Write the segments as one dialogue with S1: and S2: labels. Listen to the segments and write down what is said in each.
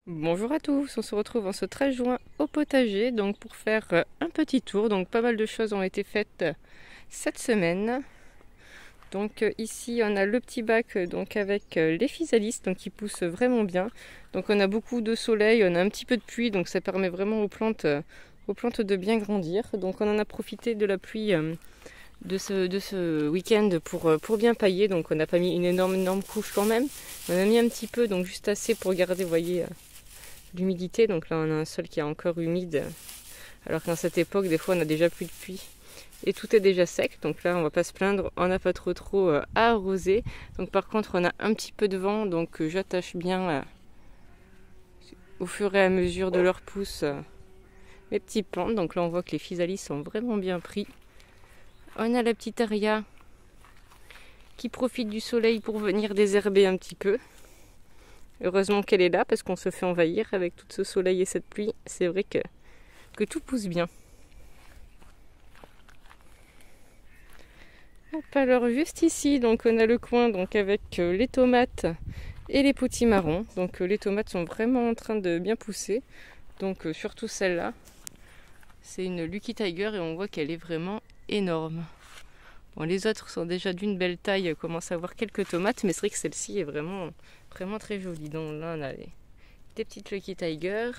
S1: Bonjour à tous, on se retrouve en ce 13 juin au potager donc pour faire un petit tour. Donc pas mal de choses ont été faites cette semaine. Donc ici on a le petit bac donc avec les physalis donc qui poussent vraiment bien. Donc on a beaucoup de soleil, on a un petit peu de pluie donc ça permet vraiment aux plantes de bien grandir. Donc on en a profité de la pluie de ce week-end pour bien pailler. Donc on n'a pas mis une énorme couche quand même. On a mis un petit peu donc juste assez pour garder, vous voyez, l'humidité. Donc là on a un sol qui est encore humide alors qu'à cette époque des fois on a déjà plus de pluie et tout est déjà sec. Donc là on va pas se plaindre, on n'a pas trop à arroser. Donc par contre on a un petit peu de vent donc j'attache bien au fur et à mesure de leur pousse mes petits plantes. Donc là on voit que les physalis sont vraiment bien pris. On a la petite aria qui profite du soleil pour venir désherber un petit peu. Heureusement qu'elle est là parce qu'on se fait envahir avec tout ce soleil et cette pluie. C'est vrai que tout pousse bien. Hop, alors juste ici, donc on a le coin donc avec les tomates et les potimarrons. Donc les tomates sont vraiment en train de bien pousser. Donc surtout celle-là. C'est une Lucky Tiger et on voit qu'elle est vraiment énorme. Bon, les autres sont déjà d'une belle taille, commencent à avoir quelques tomates, mais c'est vrai que celle-ci est vraiment très jolie. Donc là on a des petites Lucky Tiger,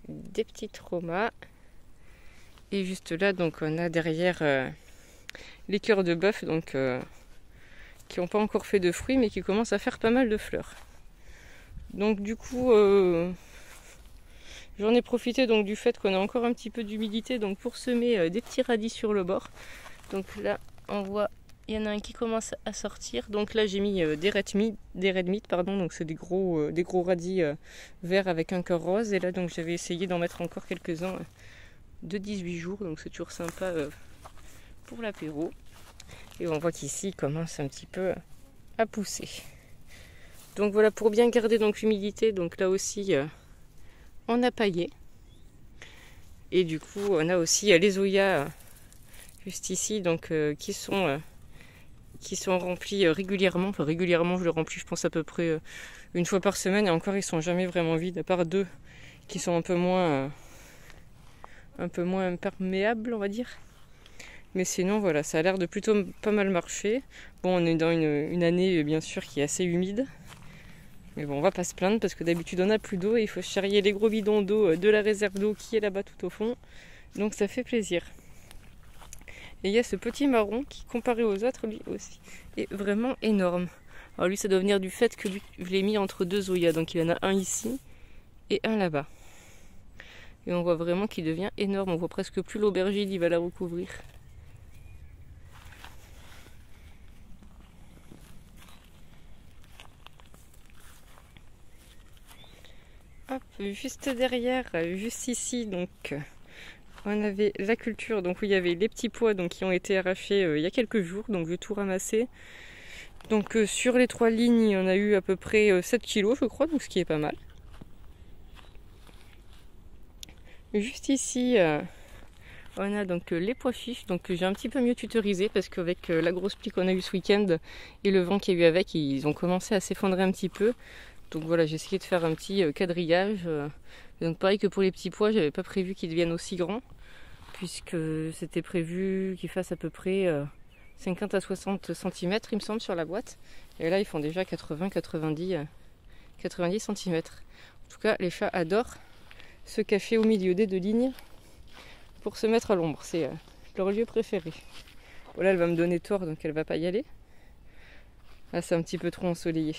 S1: des petites Roma. Et juste là, donc on a derrière les cœurs de bœuf, donc qui n'ont pas encore fait de fruits, mais qui commencent à faire pas mal de fleurs. Donc du coup, j'en ai profité donc du fait qu'on a encore un petit peu d'humidité, donc pour semer des petits radis sur le bord. Donc là, on voit, il y en a un qui commence à sortir. Donc là, j'ai mis des red meat, pardon. Donc c'est des gros radis verts avec un cœur rose. Et là, donc j'avais essayé d'en mettre encore quelques-uns de 18 jours. Donc c'est toujours sympa pour l'apéro. Et on voit qu'ici, il commence un petit peu à pousser. Donc voilà, pour bien garder donc l'humidité, donc là aussi, on a paillé. Et du coup, on a aussi les zoyas juste ici, donc qui sont remplis régulièrement. Enfin, régulièrement, je les remplis, je pense, à peu près une fois par semaine. Et encore, ils sont jamais vraiment vides, à part deux qui sont un peu moins imperméables, on va dire. Mais sinon, voilà, ça a l'air de plutôt pas mal marcher. Bon, on est dans une année, bien sûr, qui est assez humide. Mais bon, on va pas se plaindre parce que d'habitude, on n'a plus d'eau et il faut charrier les gros bidons d'eau de la réserve d'eau qui est là-bas tout au fond. Donc ça fait plaisir. Et il y a ce petit marron qui, comparé aux autres, lui aussi, est vraiment énorme. Alors lui, ça doit venir du fait que je l'ai mis entre deux zoyas. Donc il y en a un ici et un là-bas. Et on voit vraiment qu'il devient énorme. On voit presque plus l'aubergine, il va la recouvrir. Hop, juste derrière, juste ici, donc on avait la culture, donc où il y avait les petits pois donc, qui ont été arrachés il y a quelques jours, donc j'ai tout ramassé. Donc sur les 3 lignes, on a eu à peu près 7 kilos, je crois, donc ce qui est pas mal. Juste ici, on a donc les pois chiches, donc j'ai un petit peu mieux tutorisé parce qu'avec la grosse pluie qu'on a eu ce week-end et le vent qu'il y a eu avec, ils ont commencé à s'effondrer un petit peu. Donc voilà, j'ai essayé de faire un petit quadrillage. Donc pareil que pour les petits pois, j'avais pas prévu qu'ils deviennent aussi grands, puisque c'était prévu qu'ils fassent à peu près 50 à 60 cm, il me semble, sur la boîte. Et là, ils font déjà 90 cm. En tout cas, les chats adorent se cacher au milieu des 2 lignes pour se mettre à l'ombre. C'est leur lieu préféré. Voilà, elle va me donner tort, donc elle va pas y aller. Là, c'est un petit peu trop ensoleillé.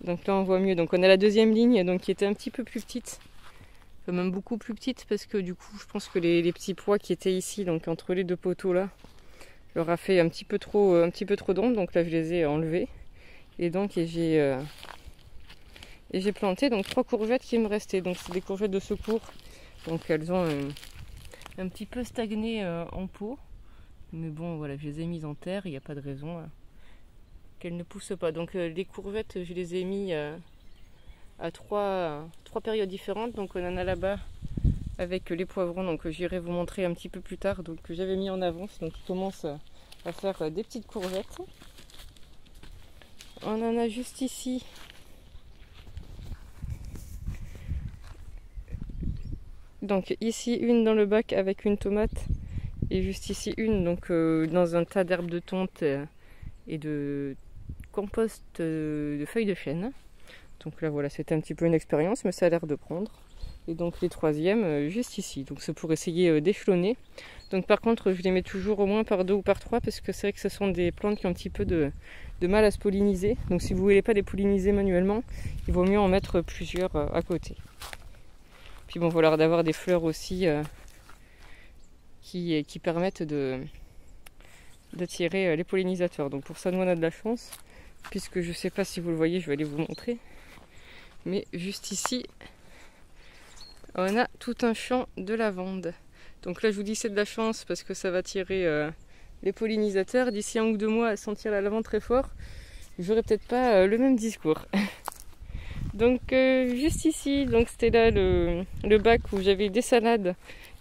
S1: Donc là, on voit mieux. Donc on a la 2e ligne, donc qui était un petit peu plus petite. Enfin, même beaucoup plus petite, parce que du coup, je pense que les petits pois qui étaient ici, donc entre les 2 poteaux là, leur a fait un petit peu trop d'ombre. Donc là, je les ai enlevés. Et donc j'ai planté donc 3 courgettes qui me restaient. Donc c'est des courgettes de secours. Donc elles ont un petit peu stagné en pot. Mais bon, voilà, je les ai mises en terre. Il n'y a pas de raison qu'elles ne poussent pas. Donc les courgettes, je les ai mis à 3 périodes différentes. Donc on en a là-bas avec les poivrons. Donc j'irai vous montrer un petit peu plus tard. Donc j'avais mis en avance. Donc je commence à faire des petites courgettes. On en a juste ici Donc ici une dans le bac avec une tomate et juste ici une donc dans un tas d'herbes de tonte et de compost de feuilles de chêne. Donc là voilà, c'était un petit peu une expérience mais ça a l'air de prendre. Et donc les troisièmes juste ici, donc c'est pour essayer d'échelonner. Donc par contre je les mets toujours au moins par 2 ou par 3 parce que c'est vrai que ce sont des plantes qui ont un petit peu de mal à se polliniser. Donc si vous ne voulez pas les polliniser manuellement, il vaut mieux en mettre plusieurs à côté. Puis bon voilà, d'avoir des fleurs aussi qui permettent d'attirer les pollinisateurs. Donc pour ça nous on a de la chance, puisque je ne sais pas si vous le voyez, je vais aller vous montrer. Mais juste ici, on a tout un champ de lavande. Donc là je vous dis c'est de la chance parce que ça va attirer les pollinisateurs. D'ici 1 ou 2 mois à sentir la lavande très fort, j'aurai peut-être pas le même discours. Donc juste ici, donc c'était là le bac où j'avais des salades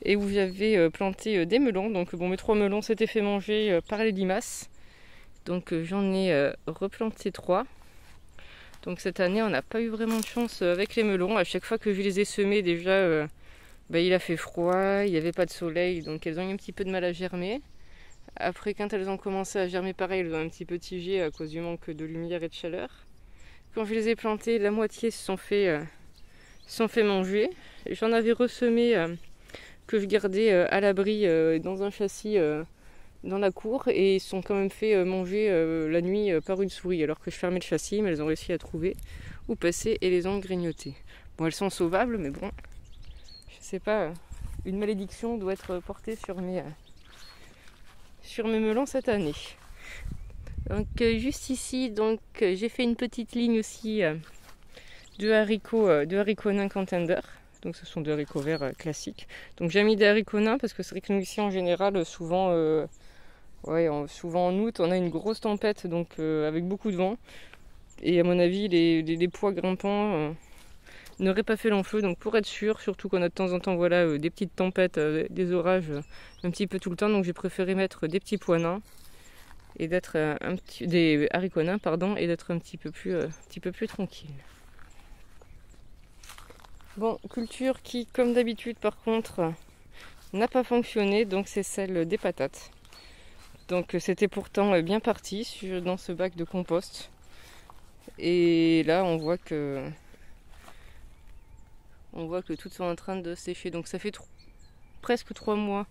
S1: et où j'avais planté des melons. Donc bon, mes 3 melons s'étaient fait manger par les limaces. Donc j'en ai replanté 3. Donc cette année on n'a pas eu vraiment de chance avec les melons. À chaque fois que je les ai semés déjà il a fait froid, il n'y avait pas de soleil, donc elles ont eu un petit peu de mal à germer. Après quand elles ont commencé à germer pareil, elles ont un petit peu tigé à cause du manque de lumière et de chaleur. Quand je les ai plantées, la moitié se sont fait manger. J'en avais ressemé que je gardais à l'abri dans un châssis dans la cour et ils se sont quand même fait manger la nuit par une souris alors que je fermais le châssis, mais elles ont réussi à trouver où passer et les ont grignotés. Bon, elles sont sauvables, mais bon, je sais pas, une malédiction doit être portée sur mes melons cette année. Donc juste ici, donc j'ai fait une petite ligne aussi de haricots nains contender. Donc ce sont des haricots verts classiques. Donc j'ai mis des haricots nains parce que c'est vrai que nous ici en général souvent en août on a une grosse tempête donc avec beaucoup de vent. Et à mon avis les pois grimpants n'auraient pas fait long feu. Donc pour être sûr, surtout qu'on a de temps en temps des petites tempêtes, des orages un petit peu tout le temps. Donc j'ai préféré mettre des petits pois nains et d'être des haricots nains et d'être un petit peu plus tranquille. Bon, culture qui comme d'habitude par contre n'a pas fonctionné, donc c'est celle des patates. Donc c'était pourtant bien parti dans ce bac de compost. Et là on voit que toutes sont en train de sécher. Donc ça fait presque 3 mois.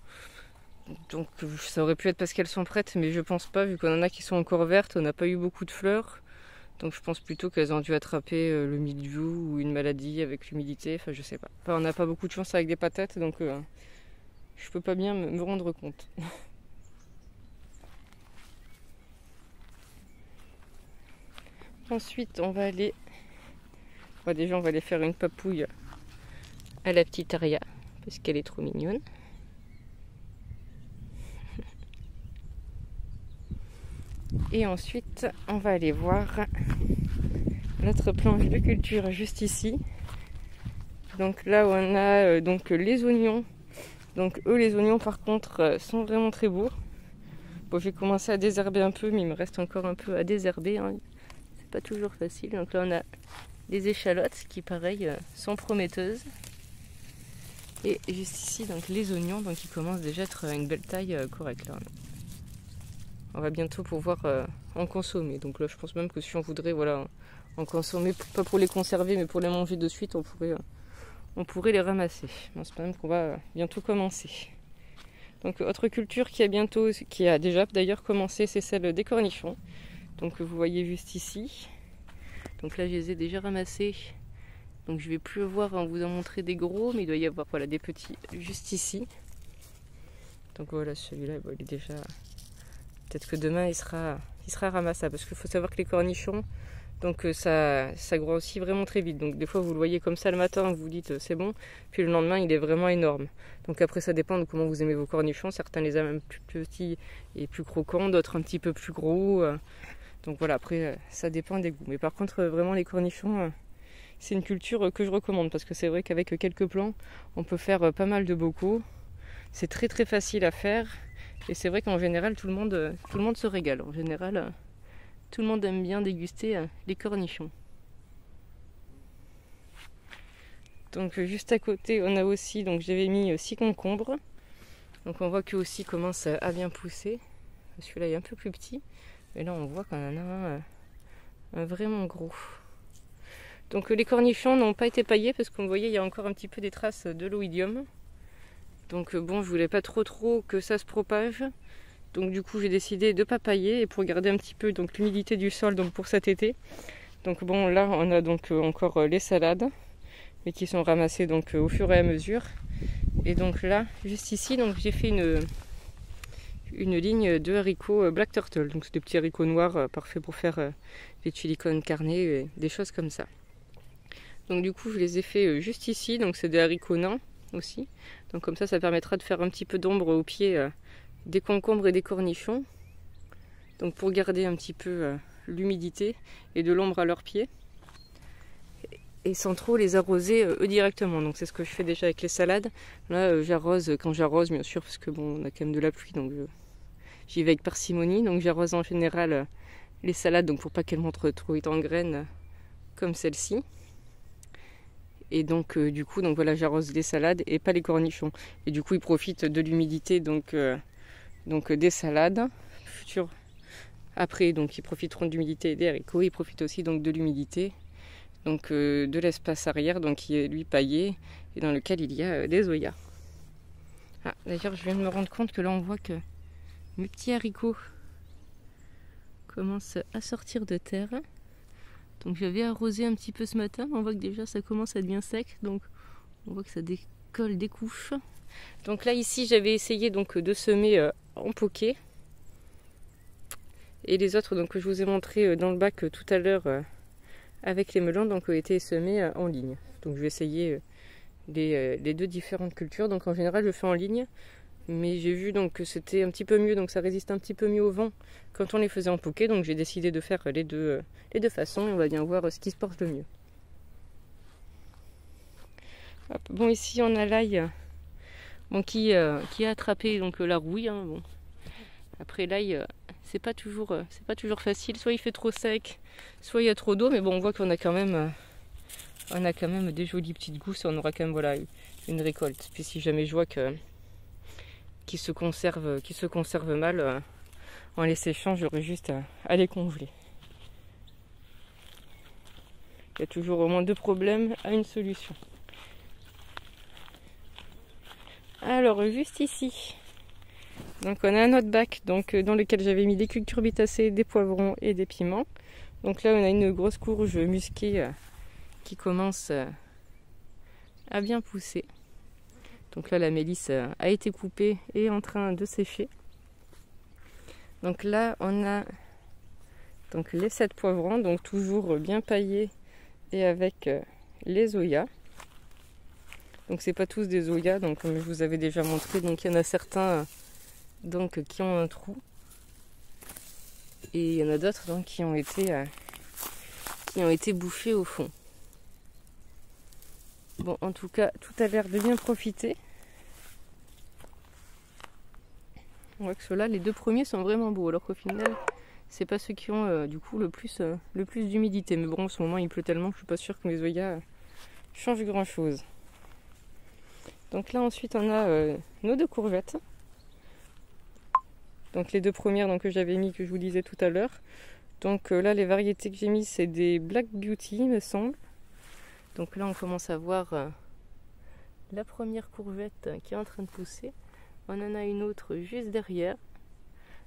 S1: Donc ça aurait pu être parce qu'elles sont prêtes, mais je pense pas, vu qu'on en a qui sont encore vertes, on n'a pas eu beaucoup de fleurs. Donc je pense plutôt qu'elles ont dû attraper le mildiou ou une maladie avec l'humidité, enfin je sais pas. Enfin, on n'a pas beaucoup de chance avec des patates, donc je peux pas bien me rendre compte. Ensuite on va aller... déjà on va aller faire une papouille à la petite Aria, parce qu'elle est trop mignonne. Et ensuite, on va aller voir notre planche de culture juste ici. Donc là, on a donc les oignons. Donc eux, les oignons, par contre, sont vraiment très beaux. Bon, j'ai commencé à désherber un peu, mais il me reste encore un peu à désherber. Hein. C'est pas toujours facile. Donc là, on a des échalotes qui, pareil, sont prometteuses. Et juste ici, donc les oignons, donc ils commencent déjà à être une belle taille correcte. Là. On va bientôt pouvoir en consommer. Donc là, je pense même que si on voudrait en consommer, pas pour les conserver, mais pour les manger de suite, on pourrait les ramasser. Je pense même qu'on va bientôt commencer. Donc autre culture qui a déjà d'ailleurs commencé, c'est celle des cornichons. Donc vous voyez juste ici. Donc là, je les ai déjà ramassés. Donc je vais plus voir vous en montrer des gros, mais il doit y avoir des petits juste ici. Donc voilà, celui-là, il est déjà... Peut-être que demain il sera ramassable, parce qu'il faut savoir que les cornichons, donc ça grossit vraiment très vite. Donc des fois vous le voyez comme ça le matin, vous vous dites c'est bon, puis le lendemain il est vraiment énorme. Donc après ça dépend de comment vous aimez vos cornichons. Certains les aiment même plus petits et plus croquants, d'autres un petit peu plus gros. Donc voilà, après ça dépend des goûts. Mais par contre vraiment les cornichons, c'est une culture que je recommande, parce que c'est vrai qu'avec quelques plants on peut faire pas mal de bocaux. C'est très très facile à faire. Et c'est vrai qu'en général, tout le monde se régale. En général, tout le monde aime bien déguster les cornichons. Donc juste à côté, on a aussi, donc j'avais mis 6 concombres. Donc on voit que aussi commence à bien pousser. Celui-là est un peu plus petit, mais là on voit qu'on en a un vraiment gros. Donc les cornichons n'ont pas été paillés parce qu'on voyait il y a encore un petit peu des traces de l'oïdium. Donc bon, je voulais pas trop que ça se propage. Donc du coup j'ai décidé de ne pas pailler et pour garder un petit peu donc l'humidité du sol donc pour cet été. Donc bon, là on a donc encore les salades, mais qui sont ramassées donc au fur et à mesure. Et donc là, juste ici, donc j'ai fait une ligne de haricots Black Turtle. Donc c'est des petits haricots noirs parfaits pour faire des chili con carne et des choses comme ça. Donc du coup je les ai fait juste ici, donc c'est des haricots nains aussi. Donc comme ça permettra de faire un petit peu d'ombre au pied des concombres et des cornichons. Donc pour garder un petit peu l'humidité et de l'ombre à leurs pieds. Et sans trop les arroser eux directement. Donc c'est ce que je fais déjà avec les salades. Là j'arrose quand j'arrose bien sûr, parce que bon on a quand même de la pluie, donc j'y vais avec parcimonie. Donc j'arrose en général les salades donc pour pas qu'elles montrent trop vite en graines comme celle-ci. Et donc du coup donc voilà, j'arrose les salades et pas les cornichons. Et du coup ils profitent de l'humidité donc des salades futures. Après donc ils profiteront de l'humidité des haricots. Ils profitent aussi donc de l'humidité donc de l'espace arrière donc qui est lui paillé et dans lequel il y a des zoyas. Ah, d'ailleurs je viens de me rendre compte que là on voit que mes petits haricots commencent à sortir de terre. Donc j'avais arrosé un petit peu ce matin, on voit que déjà ça commence à être bien sec, donc on voit que ça décolle des couches. Donc là ici j'avais essayé donc de semer en poké. Et les autres donc, que je vous ai montré dans le bac tout à l'heure avec les melons donc, ont été semés en ligne. Donc je vais essayer les deux différentes cultures. Donc en général je fais en ligne, mais j'ai vu donc que c'était un petit peu mieux, donc ça résiste un petit peu mieux au vent quand on les faisait en poké. Donc j'ai décidé de faire les deux façons et on va bien voir ce qui se porte le mieux. Hop, bon ici on a l'ail bon, qui a attrapé donc, la rouille. Hein, bon. Après l'ail c'est pas toujours facile, soit il fait trop sec, soit il y a trop d'eau, mais bon on voit qu'on a quand même des jolies petites gousses et on aura quand même voilà, une récolte. Puis si jamais je vois qui se conserve mal en les séchant, j'aurai juste à les congeler. Il y a toujours au moins deux problèmes à une solution. Alors juste ici, donc on a un autre bac donc, dans lequel j'avais mis des cucurbitacées, des poivrons et des piments. Donc là on a une grosse courge musquée qui commence à bien pousser. Donc là la mélisse a été coupée et est en train de sécher. Donc là on a donc les 7 poivrons, donc toujours bien paillés et avec les zoyas. Donc c'est pas tous des zoyas, donc comme je vous avais déjà montré, donc il y en a certains donc qui ont un trou et il y en a d'autres donc qui ont été bouchés au fond. Bon, en tout cas, tout a l'air de bien profiter. On voit que ceux-là, les deux premiers sont vraiment beaux, alors qu'au final, c'est pas ceux qui ont du coup le plus d'humidité. Mais bon, en ce moment, il pleut tellement que je suis pas sûre que mes zoyas changent grand-chose. Donc là, ensuite, on a nos deux courgettes. Donc les deux premières donc, que j'avais mis, que je vous disais tout à l'heure. Donc là, les variétés que j'ai mis, c'est des Black Beauty, il me semble. Donc là, on commence à voir la première courgette qui est en train de pousser. On en a une autre juste derrière.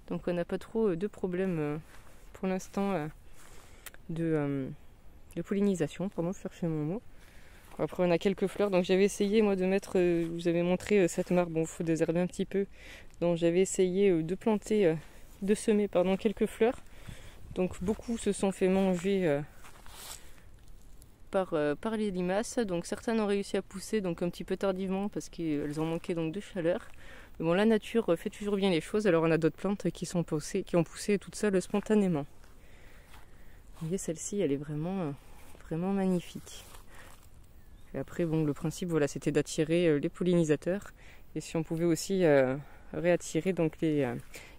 S1: Donc on n'a pas trop de problème pour l'instant de pollinisation. Pardon, je cherchais mon mot. Après on a quelques fleurs. Donc j'avais essayé moi de mettre, je vous avais montré cette mare, bon il faut désherber un petit peu. Donc j'avais essayé de planter, de semer pardon, quelques fleurs. Donc beaucoup se sont fait manger par les limaces. Donc certaines ont réussi à pousser donc un petit peu tardivement parce qu'elles ont manqué donc de chaleur. Mais bon, la nature fait toujours bien les choses. Alors on a d'autres plantes qui ont poussé toutes seules spontanément. Vous voyez, celle-ci, elle est vraiment magnifique. Et après, bon, le principe, voilà, c'était d'attirer les pollinisateurs. Et si on pouvait aussi réattirer donc les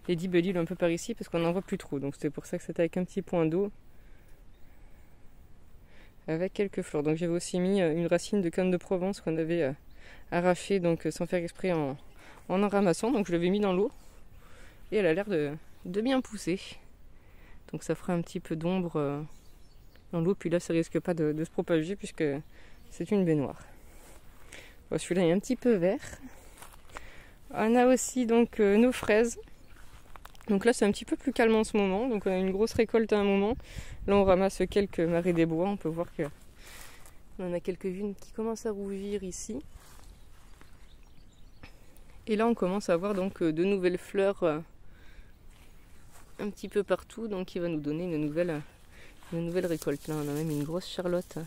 S1: libellules un peu par ici, parce qu'on n'en voit plus trop. Donc c'était pour ça que c'était avec un petit point d'eau. avec quelques fleurs. Donc j'avais aussi mis une racine de canne de Provence qu'on avait arrachée donc sans faire exprès en ramassant. Donc je l'avais mis dans l'eau et elle a l'air de bien pousser. Donc ça fera un petit peu d'ombre dans l'eau, puis là ça risque pas de se propager puisque c'est une baignoire. Bon, celui-là est un petit peu vert. On a aussi donc nos fraises. Donc là c'est un petit peu plus calme en ce moment, donc on a une grosse récolte à un moment. Là on ramasse quelques marais des bois, on peut voir que on en a quelques-unes qui commencent à rougir ici. Et là on commence à voir donc de nouvelles fleurs un petit peu partout, donc qui va nous donner une nouvelle récolte. Là on a même une grosse charlotte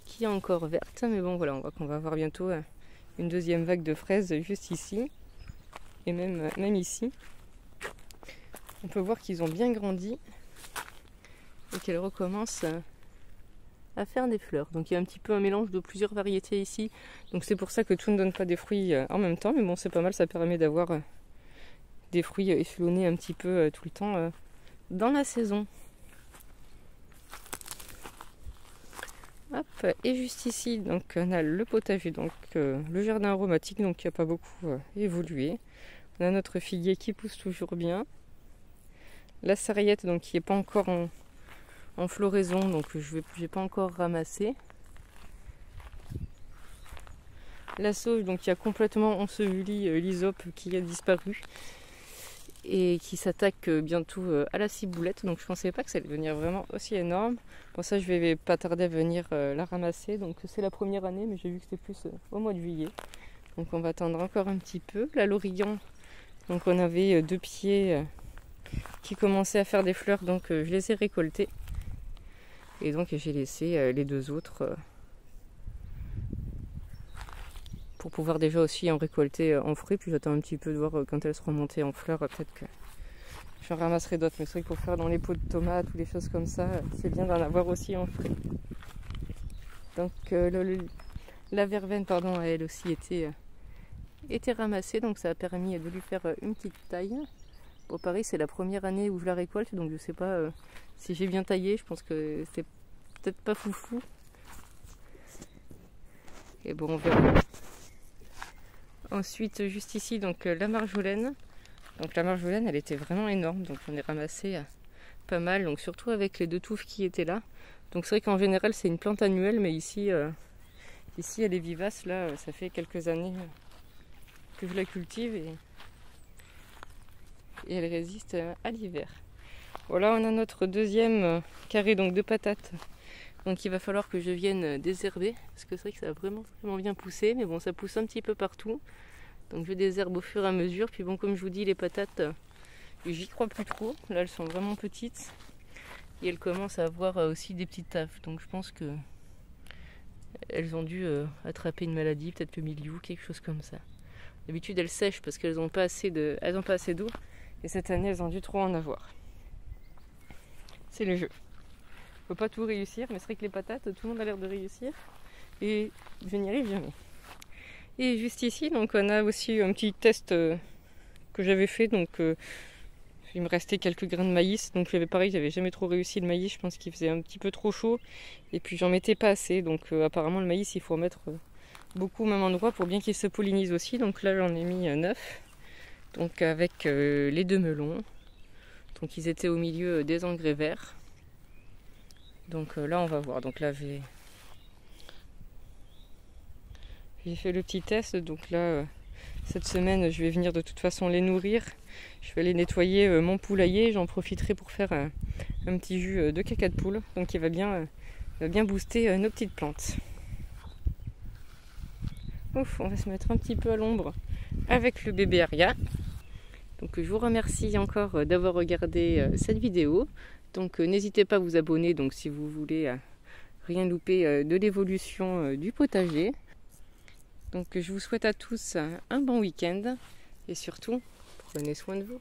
S1: qui est encore verte, mais bon voilà, on voit qu'on va avoir bientôt une deuxième vague de fraises juste ici, et même ici. On peut voir qu'ils ont bien grandi et qu'elles recommencent à faire des fleurs. Donc il y a un petit peu un mélange de plusieurs variétés ici. Donc c'est pour ça que tout ne donne pas des fruits en même temps. Mais bon, c'est pas mal, ça permet d'avoir des fruits échelonnés un petit peu tout le temps dans la saison. Hop, et juste ici, donc on a le potager, donc le jardin aromatique, donc qui n'a pas beaucoup évolué. On a notre figuier qui pousse toujours bien. La sarriette donc qui n'est pas encore en floraison, donc je n'ai pas encore ramassé. La sauge donc qui a complètement enseveli l'hysope qui a disparu et qui s'attaque bientôt à la ciboulette. Donc je pensais pas que ça allait devenir vraiment aussi énorme. Pour ça je vais pas tarder à venir la ramasser. Donc c'est la première année, mais j'ai vu que c'était plus au mois de juillet. Donc on va attendre encore un petit peu. La l'origan, donc on avait 2 pieds qui commençaient à faire des fleurs, donc je les ai récoltés. Et donc j'ai laissé les 2 autres pour pouvoir déjà aussi en récolter en fruits. Puis j'attends un petit peu de voir quand elles seront montées en fleurs, peut-être que j'en ramasserai d'autres. Mais c'est vrai que pour faire dans les pots de tomates ou des choses comme ça, c'est bien d'en avoir aussi en fruits. Donc la verveine, pardon, a elle aussi été ramassée, donc ça a permis de lui faire une petite taille. Bon, pareil, c'est la première année où je la récolte, donc je sais pas si j'ai bien taillé. Je pense que c'est peut-être pas foufou. Et bon, on verra. Ensuite, juste ici, donc la marjolaine. Donc la marjolaine, elle était vraiment énorme, donc j'en ai ramassé pas mal, donc surtout avec les 2 touffes qui étaient là. Donc c'est vrai qu'en général, c'est une plante annuelle, mais ici elle est vivace. Là, ça fait quelques années que je la cultive et elle résiste à l'hiver. Voilà, on a notre deuxième carré donc de patates. Donc il va falloir que je vienne désherber, parce que c'est vrai que ça a vraiment bien poussé, mais bon, ça pousse un petit peu partout. Donc je désherbe au fur et à mesure. Puis bon, comme je vous dis, les patates, j'y crois plus trop. Là, elles sont vraiment petites. Et elles commencent à avoir aussi des petites taffes. Donc je pense que elles ont dû attraper une maladie, peut-être le mildiou, quelque chose comme ça. D'habitude, elles sèchent parce qu'elles n'ont pas assez d'eau. Et cette année, elles ont dû trop en avoir. C'est le jeu. Faut pas tout réussir, mais c'est vrai que les patates, tout le monde a l'air de réussir. Et je n'y arrive jamais. Et juste ici, donc on a aussi un petit test que j'avais fait. Donc il me restait quelques grains de maïs. Donc j'avais jamais trop réussi le maïs. Je pense qu'il faisait un petit peu trop chaud. Et puis j'en mettais pas assez. Donc apparemment le maïs, il faut en mettre beaucoup au même endroit pour bien qu'il se pollinise aussi. Donc là j'en ai mis 9. Donc avec les 2 melons. Donc ils étaient au milieu des engrais verts. Donc là on va voir. Donc là j'ai fait le petit test. Donc là cette semaine je vais venir de toute façon les nourrir. Je vais aller nettoyer mon poulailler. J'en profiterai pour faire un petit jus de caca de poule. Donc il va bien booster nos petites plantes. Ouf, on va se mettre un petit peu à l'ombre avec le bébé Aria. Donc je vous remercie encore d'avoir regardé cette vidéo. Donc n'hésitez pas à vous abonner donc, si vous voulez rien louper de l'évolution du potager. Donc je vous souhaite à tous un bon week-end et surtout prenez soin de vous.